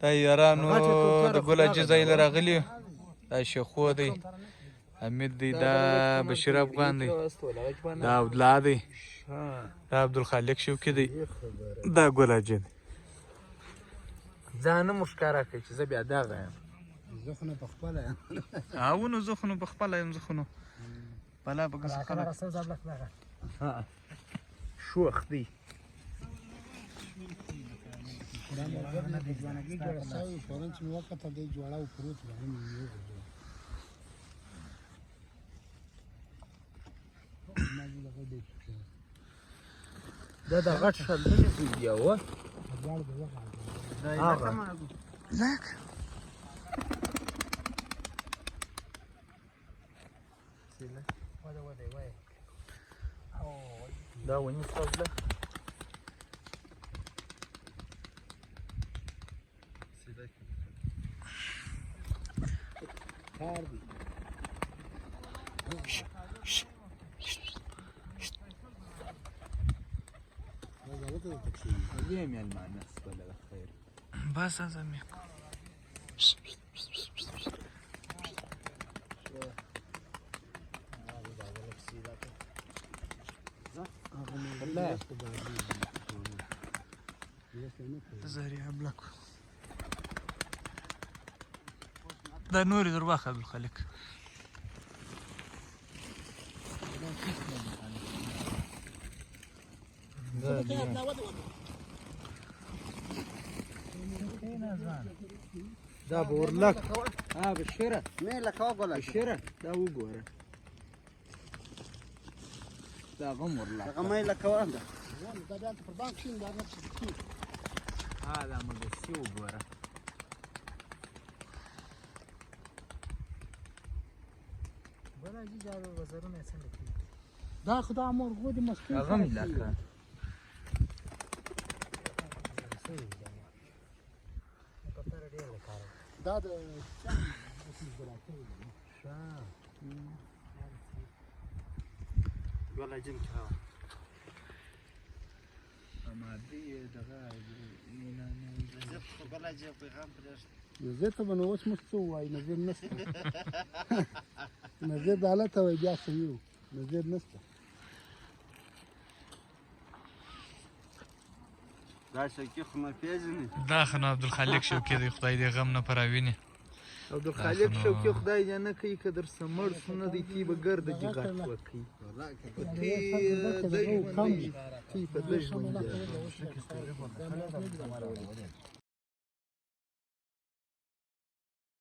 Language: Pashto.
دا یارانو د ګل حاجي ځای له راغلي دا شیخو دی حمید دی دا بشیر افغان دی دا عبدالله دی دا عبدالخالق شوکي دی دا ګل حاجي دی ځان مو ښکاره کوي چې زه بیا دغه یم زه خو نه پخپله یم ونو زه خو نو پخپله یم زه خو نو بلا به که خلک شوخ دی دا ملګر نه د ځوانګي جوړ شوی فورن چې مې وکتل دی جوړه پروت و هم یې دا د غټ شلدلې دی یو هغه لک دا ونی فضله کار دی بس از همین زهري عبلك دا نوري درباخ عبدالخالق دا بورلک بشيره مې لکه وګوله بشيره دا وګوره دا غمر لا هغه مې لکه وانده دا بیا پر بانک شین دا نفس کی دا مګسي وګوره بلا جی جارو وزرونه څنګه کی دا خدا مور غوډي مسکین هغه مې لکه دا د ولا جن كاو اما دي دغه نه زه بلا جي پیغام پرست زه ته بنو اوس مستو وای نظر نشته نظر دالته وای بیا سيو نظر نشته دا شوکي خو مې پیژنې دا خو عبدالخالق شوکي دی خدای دې غم نه پراویني عبدالخالق شوکي خدای دې نه کوي که در سمړ سونه دی تی به ګرد دي غټ وکړي تی په دې ژوند